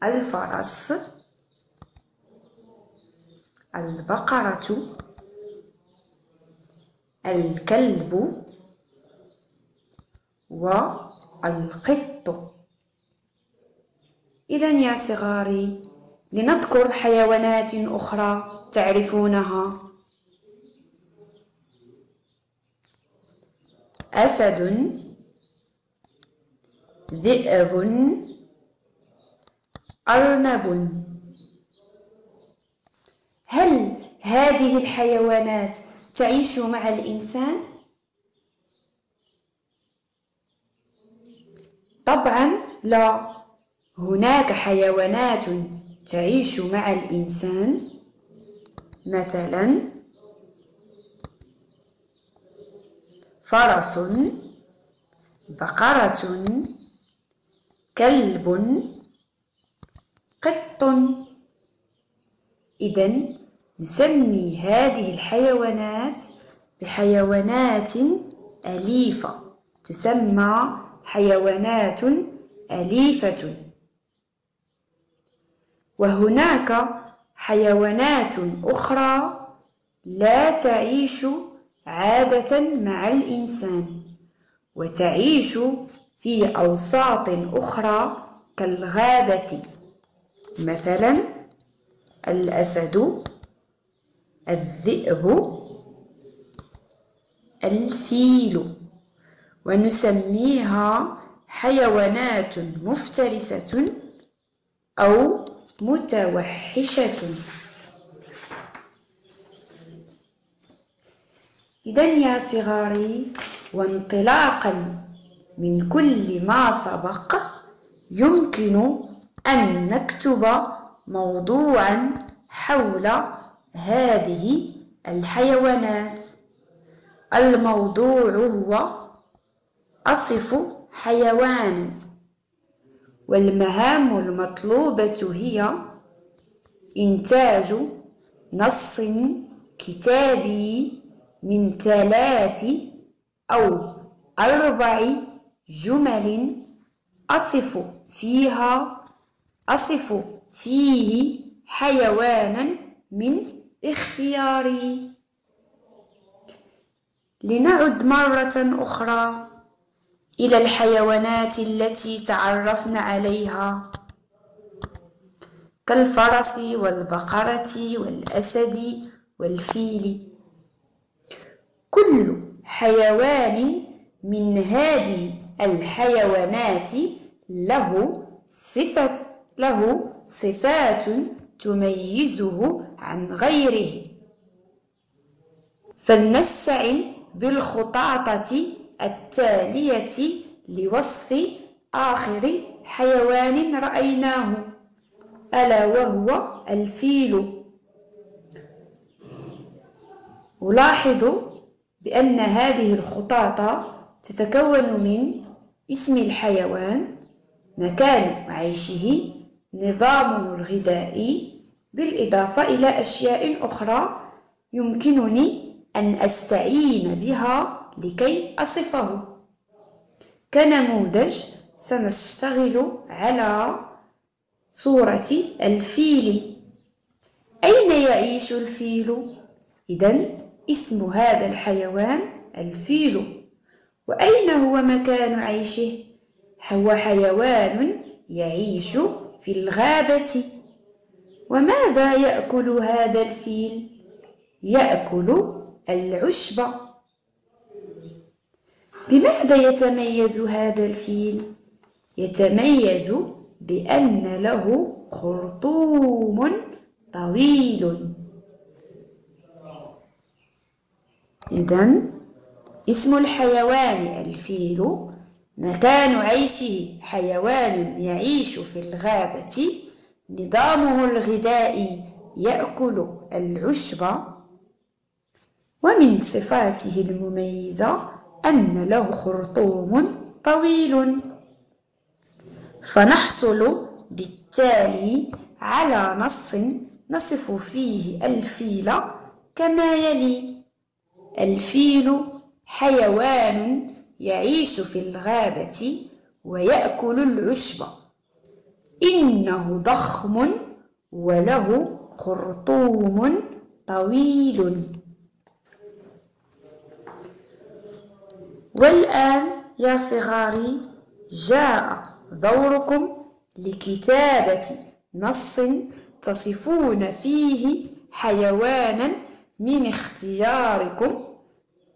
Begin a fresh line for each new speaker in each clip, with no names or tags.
الفرس، البقرة، الكلب، والقط. إذن يا صغاري لنذكر حيوانات أخرى تعرفونها: أسد، ذئب، أرنب. هل هذه الحيوانات تعيش مع الإنسان؟ طبعا لا، هناك حيوانات تعيش مع الإنسان، مثلا فرس، بقرة، كلب، قط. إذن نسمي هذه الحيوانات بحيوانات أليفة، تسمى حيوانات أليفة. وهناك حيوانات أخرى لا تعيش عادة مع الإنسان، وتعيش في أوساط أخرى كالغابة، مثلا الأسد، الذئب، الفيل. ونسميها حيوانات مفترسة أو متوحشة. إذن يا صغاري، وانطلاقا من كل ما سبق يمكن أن نكتب موضوعا حول هذه الحيوانات. الموضوع هو أصف حيوانا، والمهام المطلوبة هي إنتاج نص كتابي من 3 أو 4 جمل أصف فيه حيوانا من اختياري. لنعد مرة أخرى إلى الحيوانات التي تعرفنا عليها كالفرس والبقرة والأسد والفيل. كل حيوان من هذه الحيوانات له صفات تميزه عن غيره. فلنستعن بالخطاطة التالية لوصف آخر حيوان رأيناه، ألا وهو الفيل. ألاحظ بأن هذه الخطاطة تتكون من اسم الحيوان، مكان عيشه، نظامه الغذائي، بالإضافة إلى أشياء أخرى يمكنني أن أستعين بها لكي أصفه. كنموذج سنشتغل على صورة الفيل. أين يعيش الفيل؟ إذن اسم هذا الحيوان الفيل. وأين هو مكان عيشه؟ هو حيوان يعيش في الغابة. وماذا يأكل هذا الفيل؟ يأكل العشب. بماذا يتميز هذا الفيل؟ يتميز بأن له خرطوم طويل. إذن اسم الحيوان الفيل، مكان عيشه حيوان يعيش في الغابة، نظامه الغذائي يأكل العشب، ومن صفاته المميزة أن له خرطوم طويل. فنحصل بالتالي على نص نصف فيه الفيل كما يلي: الفيل حيوان يعيش في الغابة ويأكل العشب، إنه ضخم وله خرطوم طويل. والآن يا صغاري جاء دوركم لكتابة نص تصفون فيه حيوانا من اختياركم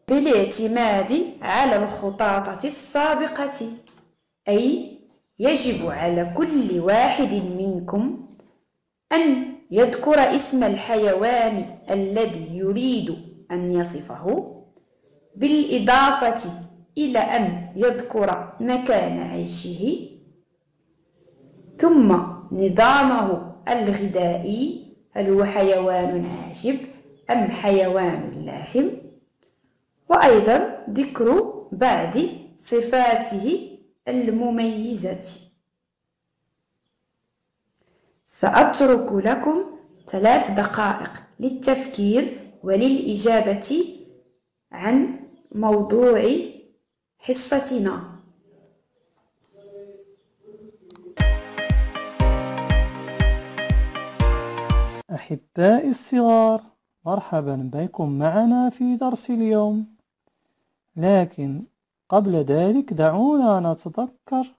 بالاعتماد على الخطاطة السابقة. أي يجب على كل واحد منكم أن يذكر اسم الحيوان الذي يريد أن يصفه، بالإضافة إلى أن يذكر مكان عيشه، ثم نظامه الغذائي، هل هو حيوان عاشب أم حيوان لاحم، وأيضا ذكر بعض صفاته المميزة. سأترك لكم 3 دقائق للتفكير وللإجابة عن موضوع حصتنا.
أحبائي الصغار، مرحبا بكم معنا في درس اليوم. لكن قبل ذلك دعونا نتذكر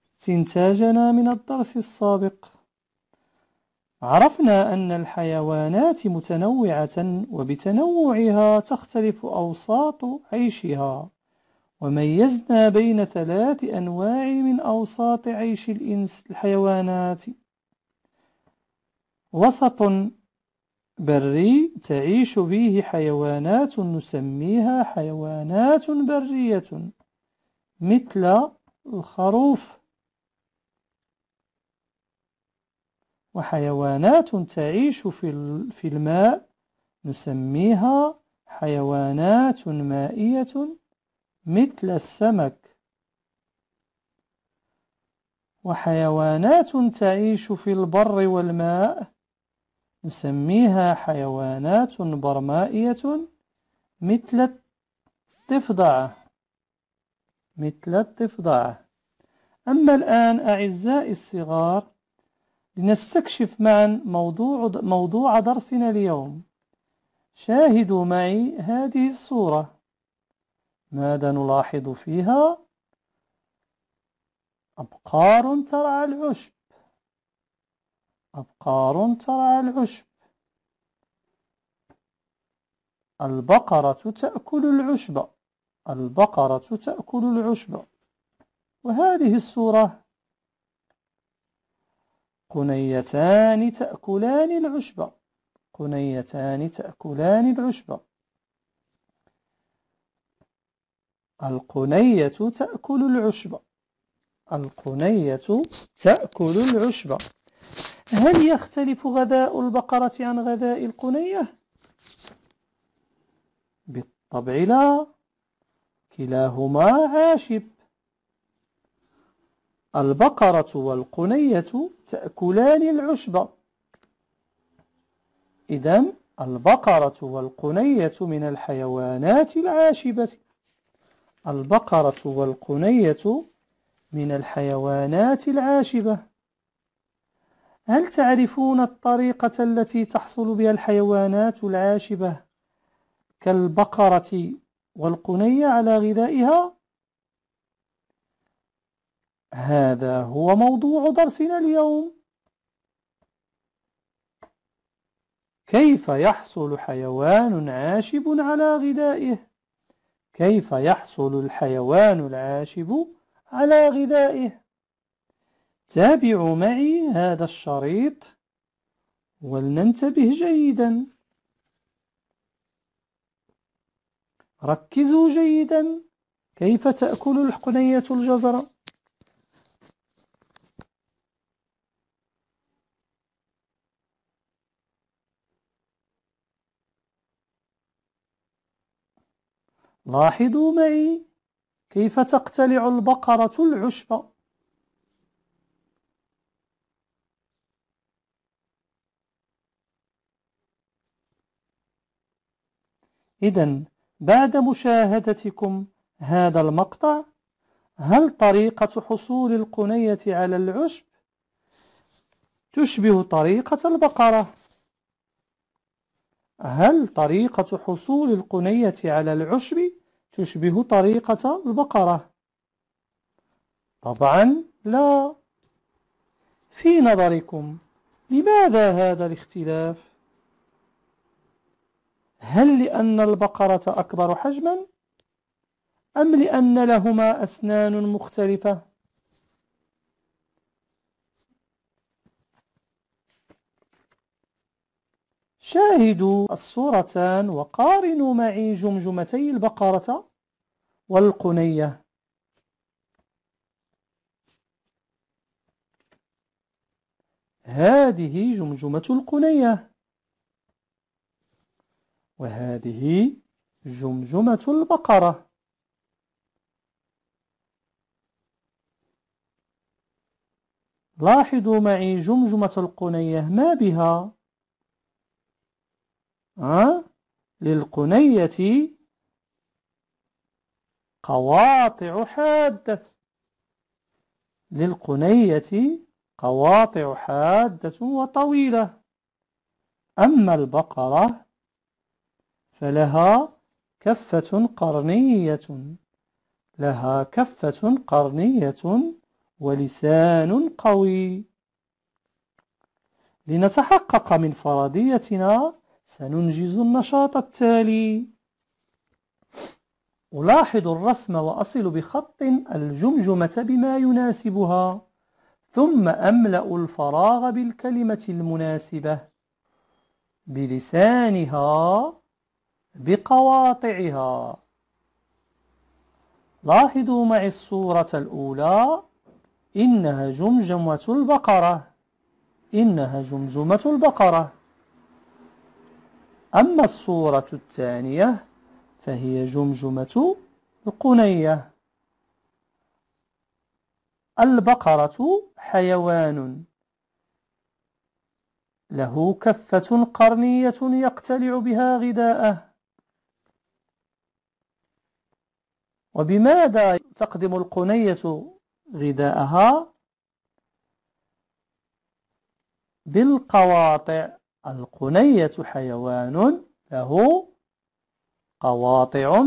استنتاجنا من الدرس السابق. عرفنا أن الحيوانات متنوعة، وبتنوعها تختلف أوساط عيشها، وميزنا بين 3 أنواع من أوساط عيش الحيوانات: وسط بري تعيش فيه حيوانات نسميها حيوانات برية مثل الخروف، وحيوانات تعيش في الماء نسميها حيوانات مائية مثل السمك، وحيوانات تعيش في البر والماء نسميها حيوانات برمائية مثل الضفدعة. أما الآن أعزائي الصغار، لنستكشف معا موضوع درسنا اليوم. شاهدوا معي هذه الصورة. ماذا نلاحظ فيها؟ أبقار ترعى العشب. البقرة تأكل العشب. وهذه الصورة: قنيتان تأكلان العشب. القنية تأكل العشب. هل يختلف غذاء البقرة عن غذاء القنية؟ بالطبع لا، كلاهما عاشب. البقرة والقنية تأكلان العشب. إذن البقرة والقنية من الحيوانات العاشبة. هل تعرفون الطريقة التي تحصل بها الحيوانات العاشبة كالبقرة والقنية على غذائها؟ هذا هو موضوع درسنا اليوم. كيف يحصل حيوان عاشب على غذائه؟ كيف يحصل الحيوان العاشب على غذائه؟ تابعوا معي هذا الشريط ولننتبه جيدا. ركزوا جيدا. كيف تأكل القنية الجزر؟ لاحظوا معي كيف تقتلع البقرة العشب. إذن بعد مشاهدتكم هذا المقطع، هل طريقة حصول القنية على العشب تشبه طريقة البقرة. هل طريقة حصول القنية على العشب تشبه طريقة البقرة؟ طبعا لا. في نظركم لماذا هذا الاختلاف؟ هل لأن البقرة أكبر حجما أم لأن لهما أسنان مختلفة؟ شاهدوا الصورتان وقارنوا معي جمجمتي البقرة والقنية. هذه جمجمة القنية وهذه جمجمة البقرة. لاحظوا معي جمجمة القنية ما بها؟ للقنية قواطع حادة، للقنية قواطع حادة وطويلة. أما البقرة فلها كفة قرنية، لها كفة قرنية ولسان قوي. لنتحقق من فرضيتنا سننجز النشاط التالي. ألاحظ الرسم وأصل بخط الجمجمة بما يناسبها، ثم أملأ الفراغ بالكلمة المناسبة بلسانها بقواطعها. لاحظوا معي الصورة الأولى، إنها جمجمة البقرة، إنها جمجمة البقرة. أما الصورة الثانية فهي جمجمة القنية. البقرة حيوان له كفة قرنية يقتلع بها غذاءه. وبماذا تقدم القنية غذاءها؟ بالقواطع. القنية حيوان له قواطع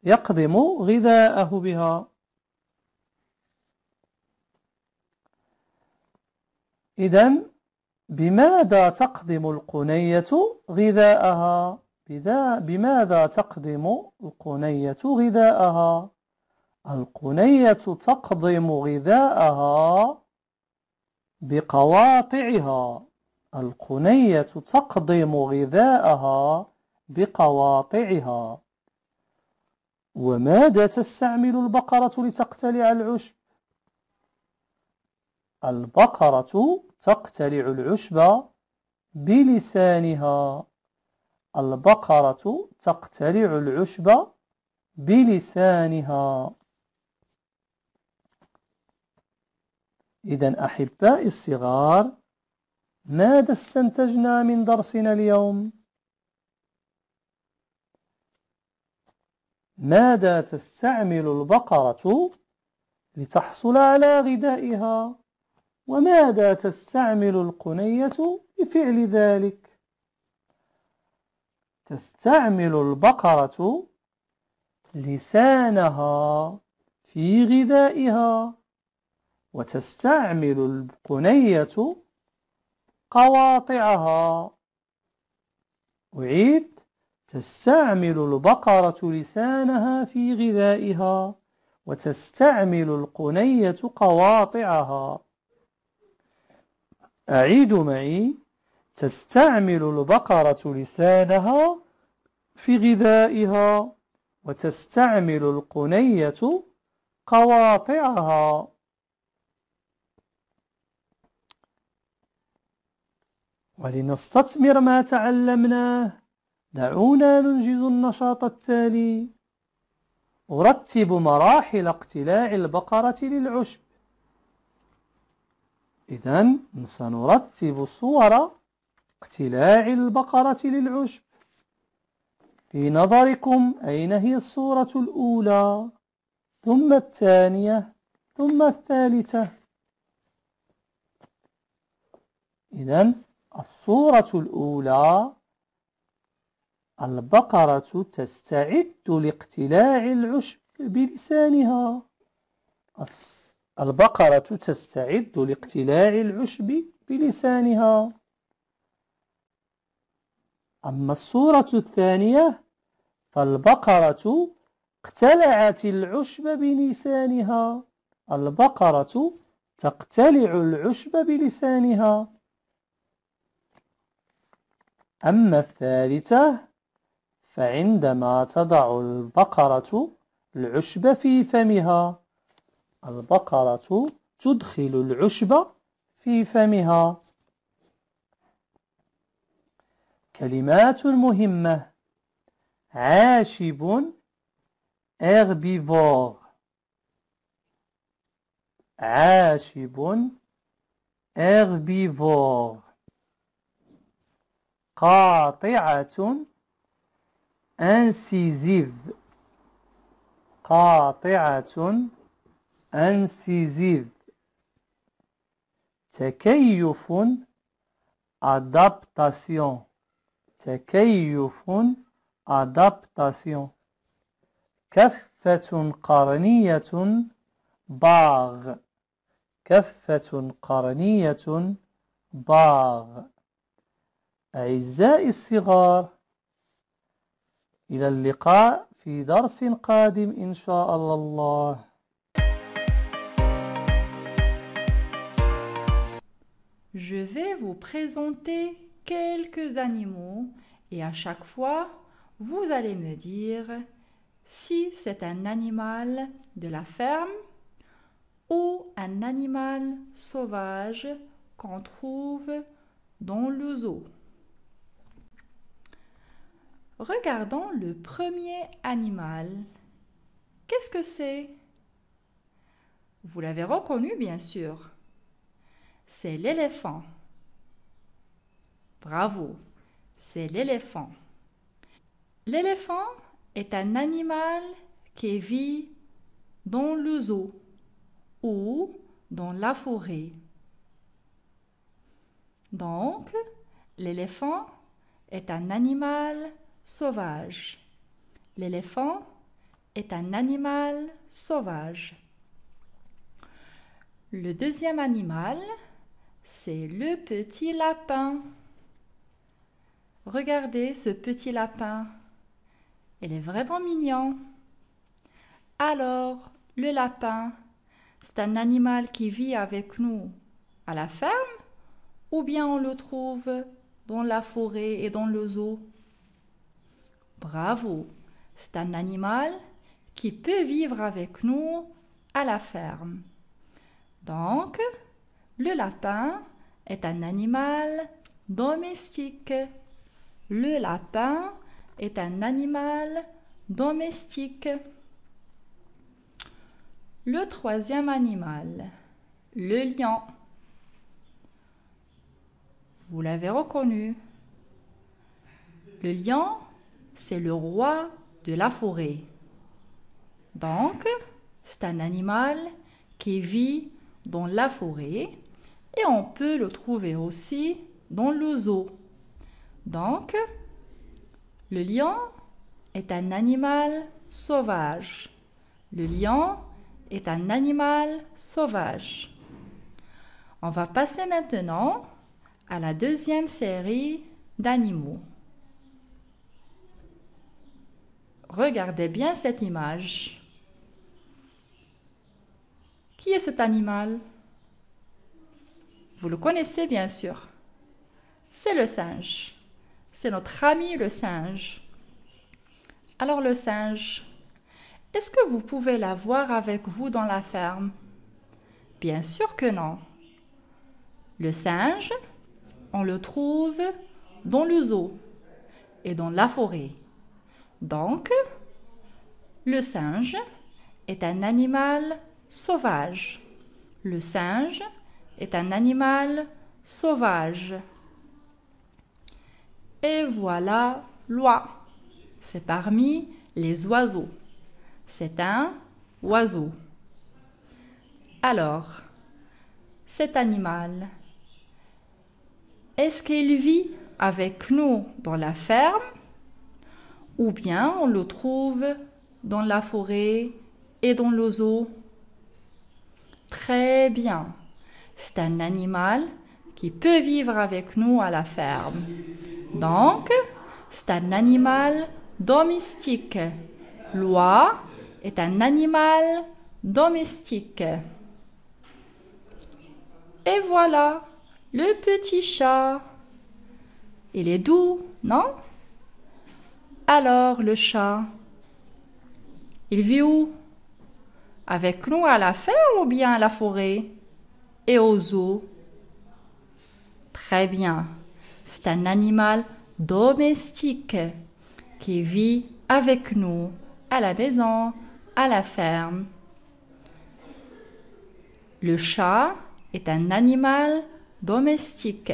يقدم غذاءه بها. إذن بماذا تقدم القنية غذاءها؟ بماذا تقدم القنية غذاءها؟ القنية تقدم غذاءها بقواطعها. القنية تقدم غذاءها بقواطعها. وماذا تستعمل البقرة لتقتلع العشب؟ البقرة تقتلع العشب بلسانها. البقرة تقتلع العشب بلسانها. إذن أحبائي الصغار، ماذا استنتجنا من درسنا اليوم؟ ماذا تستعمل البقرة لتحصل على غذائها؟ وماذا تستعمل القنية لفعل ذلك؟ تستعمل البقرة لسانها في غذائها، وتستعمل القنية قواطعها. أعيد: تستعمل البقرة لسانها في غذائها، وتستعمل القنية قواطعها. أعيد معي: تستعمل البقرة لسانها في غذائها، وتستعمل القنية قواطعها. ولنستثمر ما تعلمناه دعونا ننجز النشاط التالي. أرتب مراحل اقتلاع البقرة للعشب. إذن سنرتب صور اقتلاع البقرة للعشب. في نظركم أين هي الصورة الأولى، ثم الثانية، ثم الثالثة؟ إذن الصورة الأولى البقرة تستعد لاقتلاع العشب بلسانها. البقرة تستعد لاقتلاع العشب بلسانها. أما الصورة الثانية فالبقرة اقتلعت العشب بلسانها. البقرة تقتلع العشب بلسانها. أما الثالثة فعندما تضع البقرة العشب في فمها. البقرة تدخل العشب في فمها. كلمات مهمة: عاشب herbivore، عاشب herbivore. قاطعة incisive، قاطعة incisive. تكيف adaptation، تكيف adaptation. كفة قرنية باغ، كفة قرنية باغ. أعزائي الصغار، إلى اللقاء في درس قادم إن شاء الله.
Je vais vous présenter quelques animaux et à chaque fois, vous allez me dire si c'est un animal de la ferme ou un animal sauvage qu'on trouve dans le zoo. Regardons le premier animal. Qu'est-ce que c'est? Vous l'avez reconnu, bien sûr. C'est l'éléphant. Bravo, c'est l'éléphant. L'éléphant est un animal qui vit dans le zoo ou dans la forêt. Donc, l'éléphant est un animal sauvage. L'éléphant est un animal sauvage. Le deuxième animal, c'est le petit lapin. Regardez ce petit lapin. Il est vraiment mignon. Alors, le lapin, c'est un animal qui vit avec nous à la ferme ou bien on le trouve dans la forêt et dans le zoo? Bravo, c'est un animal qui peut vivre avec nous à la ferme. Donc, le lapin est un animal domestique. Le lapin est un animal domestique. Le troisième animal, le lion. Vous l'avez reconnu. Le lion, c'est le roi de la forêt. Donc, c'est un animal qui vit dans la forêt et on peut le trouver aussi dans le zoo. Donc, le lion est un animal sauvage. Le lion est un animal sauvage. On va passer maintenant à la deuxième série d'animaux. Regardez bien cette image. Qui est cet animal? Vous le connaissez bien sûr. C'est le singe. C'est notre ami le singe. Alors le singe, est-ce que vous pouvez l'avoir avec vous dans la ferme? Bien sûr que non. Le singe, on le trouve dans le zoo et dans la forêt. Donc, le singe est un animal sauvage. Le singe est un animal sauvage. Et voilà l'oie. C'est parmi les oiseaux. C'est un oiseau. Alors, cet animal, est-ce qu'il vit avec nous dans la ferme ou bien on le trouve dans la forêt et dans le zoo? Très bien. C'est un animal qui peut vivre avec nous à la ferme. Donc, c'est un animal domestique. L'oie est un animal domestique. Et voilà, le petit chat. Il est doux, non? Alors, le chat, il vit où? Avec nous à la ferme ou bien à la forêt et au zoo? Très bien. C'est un animal domestique qui vit avec nous à la maison, à la ferme. Le chat est un animal domestique.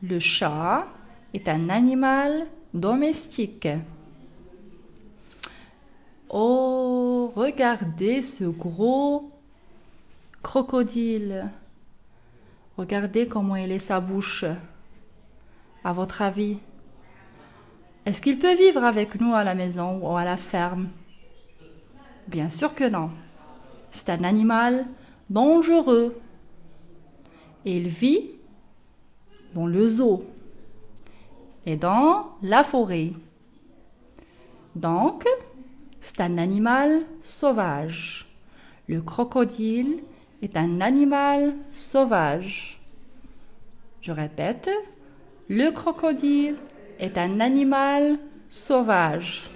Le chat est un animal domestique. Oh, regardez ce gros crocodile. Regardez comment il est sa bouche. À votre avis, est-ce qu'il peut vivre avec nous à la maison ou à la ferme? Bien sûr que non. C'est un animal dangereux. Et il vit dans le zoo et dans la forêt. Donc, c'est un animal sauvage. Le crocodile est un animal sauvage. Je répète, le crocodile est un animal sauvage.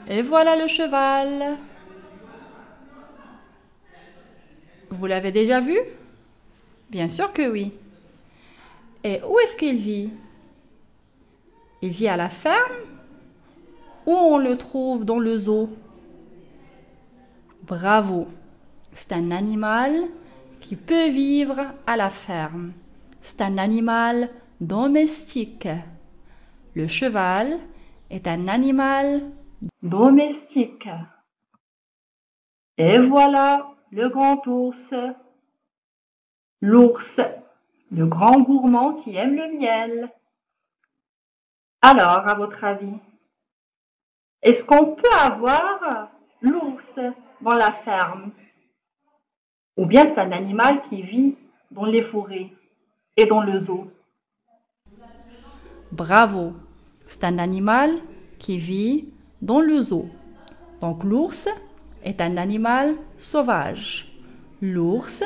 Et voilà le cheval. Vous l'avez déjà vu? Bien sûr que oui. Et où est-ce qu'il vit? Il vit à la ferme ou on le trouve dans le zoo? Bravo! C'est un animal qui peut vivre à la ferme. C'est un animal domestique. Le cheval est un animal domestique. Et voilà le grand ours. L'ours, le grand gourmand qui aime le miel. Alors, à votre avis, est-ce qu'on peut avoir l'ours dans la ferme? Ou bien c'est un animal qui vit dans les forêts et dans le zoo? Bravo! C'est un animal qui vit dans le zoo. Donc l'ours est un animal sauvage. L'ours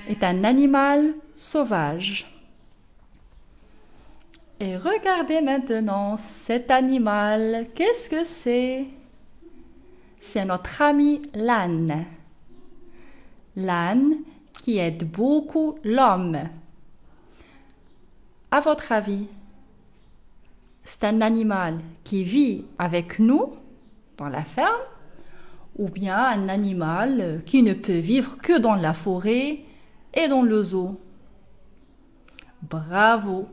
est un animal sauvage. Et regardez maintenant cet animal. Qu'est-ce que c'est? C'est notre ami l'âne. L'âne qui aide beaucoup l'homme. À votre avis, c'est un animal qui vit avec nous dans la ferme ou bien un animal qui ne peut vivre que dans la forêt et dans le zoo? Bravo!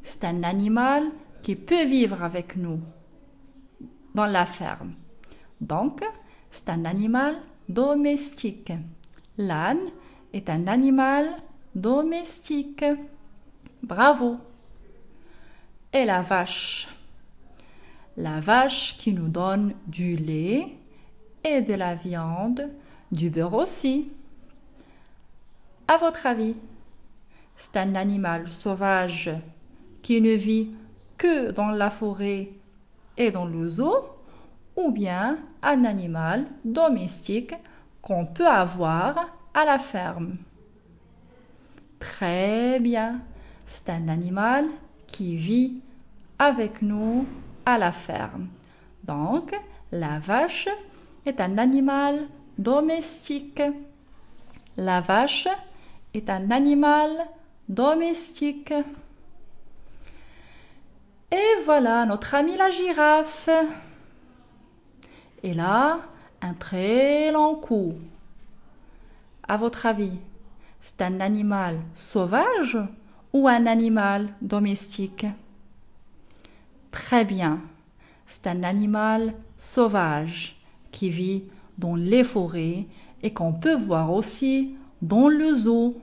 C'est un animal qui peut vivre avec nous dans la ferme. Donc, c'est un animal domestique. L'âne est un animal domestique. Bravo! Et la vache? La vache qui nous donne du lait et de la viande, du beurre aussi. À votre avis, c'est un animal sauvage qui ne vit que dans la forêt et dans le zoo ou bien un animal domestique qu'on peut avoir à la ferme? Très bien, c'est un animal qui vit avec nous à la ferme. Donc, la vache est un animal domestique. La vache est un animal domestique. Et voilà notre ami la girafe. Elle a un très long cou. À votre avis, c'est un animal sauvage ou un animal domestique? Très bien, c'est un animal sauvage qui vit dans les forêts et qu'on peut voir aussi dans le zoo.